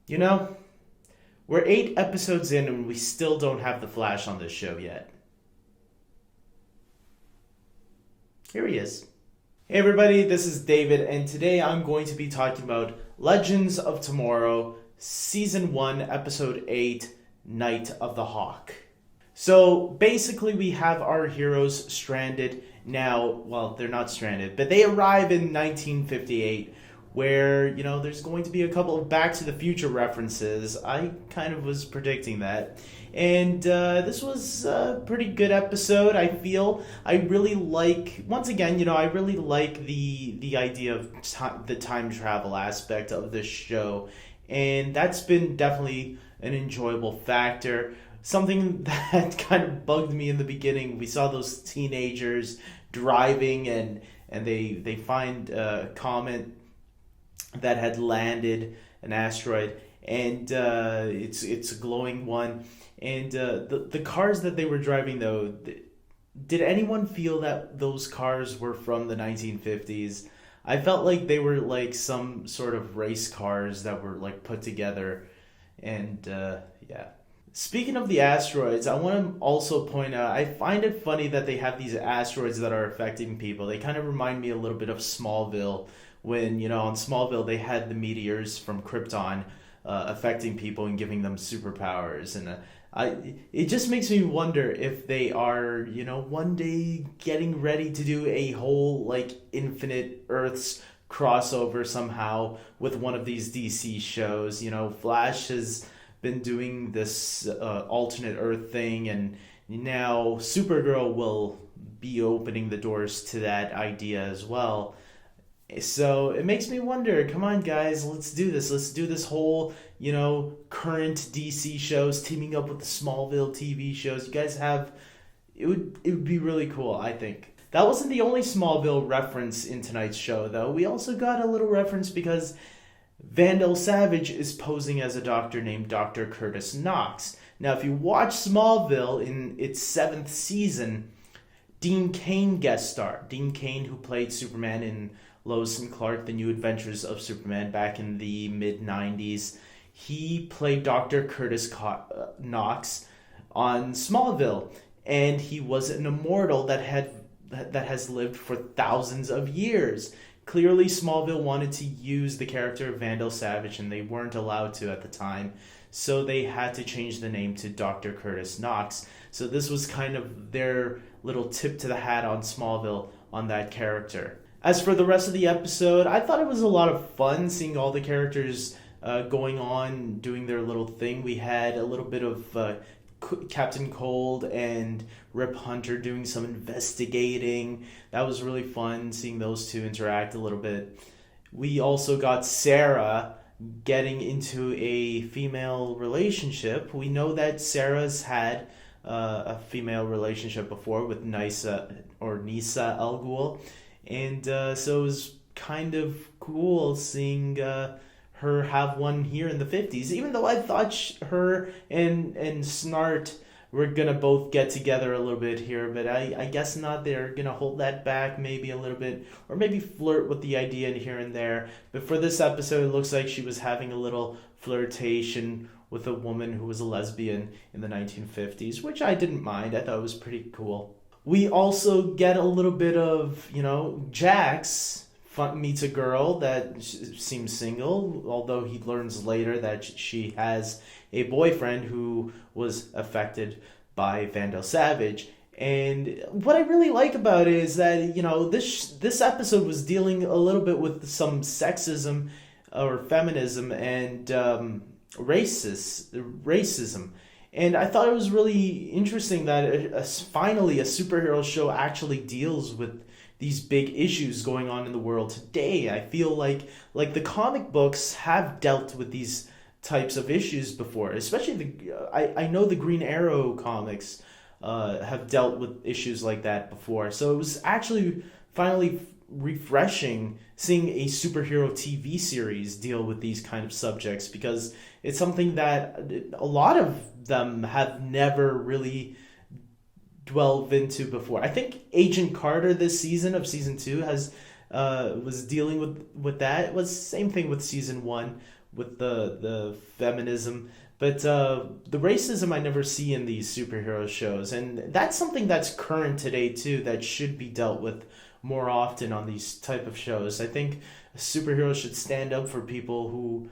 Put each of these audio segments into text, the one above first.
You know, we're 8 episodes in and we still don't have the Flash on this show yet. Here he is. Hey everybody, this is David, and today I'm going to be talking about Legends of Tomorrow, Season 1, Episode 8, Night of the Hawk. So basically we have our heroes stranded now. Well, they're not stranded, but they arrive in 1958 where, there's going to be a couple of Back to the Future references. I kind of was predicting that. And this was a pretty good episode, I feel. I really like, once again, I really like the idea of the time travel aspect of this show. And that's been definitely an enjoyable factor. Something that kind of bugged me in the beginning, we saw those teenagers driving and they find a comet that had landed, an asteroid, and it's a glowing one. And the cars that they were driving, though, did anyone feel that those cars were from the 1950s? I felt like they were like some sort of race cars that were like put together. And yeah. Speaking of the asteroids, I want to also point out, I find it funny that they have these asteroids that are affecting people. They kind of remind me a little bit of Smallville, when, on Smallville they had the meteors from Krypton affecting people and giving them superpowers. And it just makes me wonder if they are, one day getting ready to do a whole, like, Infinite Earths crossover somehow with one of these DC shows. Flash has been doing this alternate Earth thing, and now Supergirl will be opening the doors to that idea as well. So it makes me wonder, come on guys, let's do this. Let's do this whole, current DC shows teaming up with the Smallville TV shows. You guys have, it would be really cool, I think. That wasn't the only Smallville reference in tonight's show, though. We also got a little reference because Vandel Savage is posing as a doctor named Dr. Curtis Knox. Now, if you watch Smallville in its 7th season, Dean Cain guest star. Dean Cain, who played Superman in Lois and Clark, The New Adventures of Superman back in the mid-90s. He played Dr. Curtis Knox on Smallville, and he was an immortal that has lived for thousands of years. Clearly, Smallville wanted to use the character of Vandel Savage, and they weren't allowed to at the time, so they had to change the name to Dr. Curtis Knox. So this was kind of their little tip to the hat on Smallville on that character. As for the rest of the episode, I thought it was a lot of fun seeing all the characters going on, doing their little thing. We had a little bit of Captain Cold and Rip Hunter doing some investigating. That was really fun, seeing those two interact a little bit. We also got Sarah getting into a female relationship. We know that Sarah's had a female relationship before with Nisa Al Ghul. And so it was kind of cool seeing her have one here in the 50s, even though I thought her and Snart were going to both get together a little bit here, but I guess not. They're going to hold that back maybe a little bit, or maybe flirt with the idea here and there. But for this episode, it looks like she was having a little flirtation with a woman who was a lesbian in the 1950s, which I didn't mind. I thought it was pretty cool. We also get a little bit of, Jax meets a girl that seems single, although he learns later that she has a boyfriend who was affected by Vandel Savage. And what I really like about it is that, this episode was dealing a little bit with some sexism or feminism and racism. And I thought it was really interesting that finally a superhero show actually deals with these big issues going on in the world today. I feel like the comic books have dealt with these types of issues before, especially I know the Green Arrow comics have dealt with issues like that before. So it was actually finally refreshing seeing a superhero TV series deal with these kind of subjects, because it's something that a lot of them have never really delved into before. I think Agent Carter this season of season 2 has was dealing with that. It was the same thing with season 1 with the feminism. But the racism I never see in these superhero shows. And that's something that's current today, too, that should be dealt with more often on these type of shows. I think superheroes should stand up for people who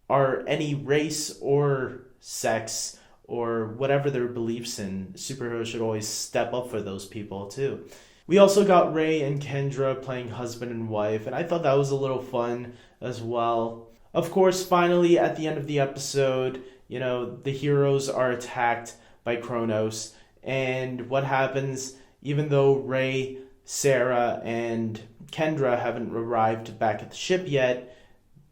are any race or sex or whatever their beliefs in. Superheroes should always step up for those people, too. We also got Ray and Kendra playing husband and wife, and I thought that was a little fun as well. Of course, finally, at the end of the episode, the heroes are attacked by Kronos. And what happens, even though Ray, Sarah, and Kendra haven't arrived back at the ship yet,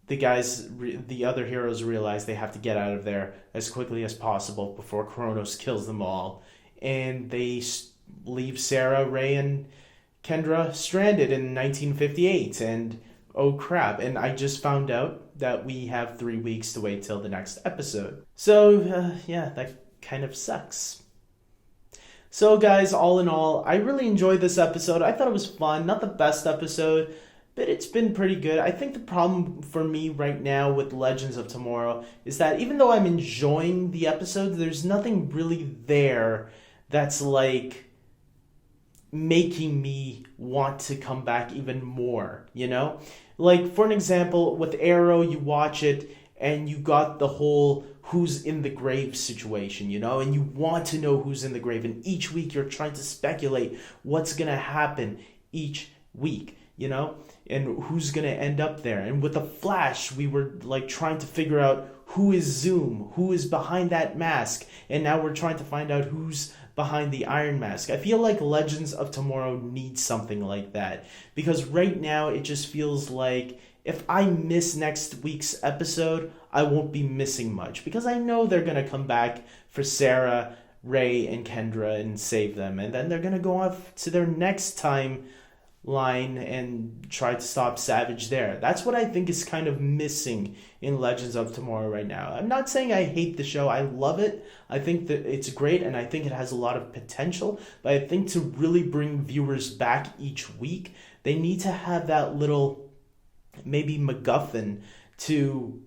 the other heroes realize they have to get out of there as quickly as possible before Kronos kills them all. And they leave Sarah, Ray, and Kendra stranded in 1958. And oh crap, and I just found out that we have 3 weeks to wait till the next episode. So, yeah, that kind of sucks. So, guys, all in all, I really enjoyed this episode. I thought it was fun. Not the best episode, but it's been pretty good. I think the problem for me right now with Legends of Tomorrow is that even though I'm enjoying the episode, there's nothing really there that's like making me want to come back even more, Like, for an example, with Arrow, you watch it and you got the whole who's in the grave situation, and you want to know who's in the grave. And each week you're trying to speculate what's going to happen each week, and who's going to end up there. And with the Flash, we were like trying to figure out who is Zoom, who is behind that mask. And now we're trying to find out who's behind the Iron Mask. I feel like Legends of Tomorrow needs something like that, because right now it just feels like if I miss next week's episode, I won't be missing much, because I know they're going to come back for Sarah, Ray, and Kendra and save them, and then they're going to go off to their next timeline and try to stop Savage there. That's what I think is kind of missing in Legends of Tomorrow right now. I'm not saying I hate the show. I love it. I think that it's great, and I think it has a lot of potential. But I think to really bring viewers back each week, they need to have that little, maybe MacGuffin, to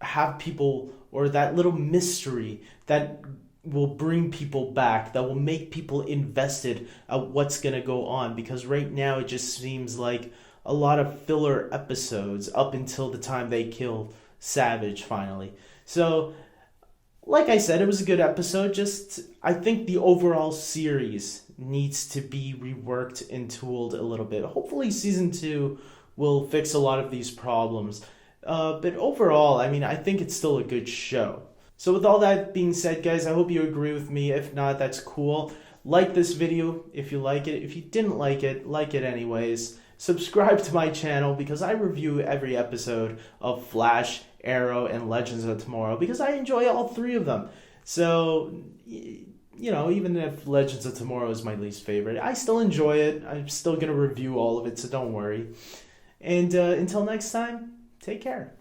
have people, or that little mystery that will bring people back, that will make people invested at what's going to go on. Because right now it just seems like a lot of filler episodes up until the time they kill Savage finally. So, like I said, it was a good episode. Just, I think the overall series needs to be reworked and tooled a little bit. Hopefully season 2 will fix a lot of these problems. But overall, I think it's still a good show. So with all that being said, guys, I hope you agree with me. If not, that's cool. Like this video if you like it. If you didn't like it anyways. Subscribe to my channel, because I review every episode of Flash, Arrow, and Legends of Tomorrow, because I enjoy all 3 of them. So, even if Legends of Tomorrow is my least favorite, I still enjoy it. I'm still going to review all of it, so don't worry. And until next time, take care.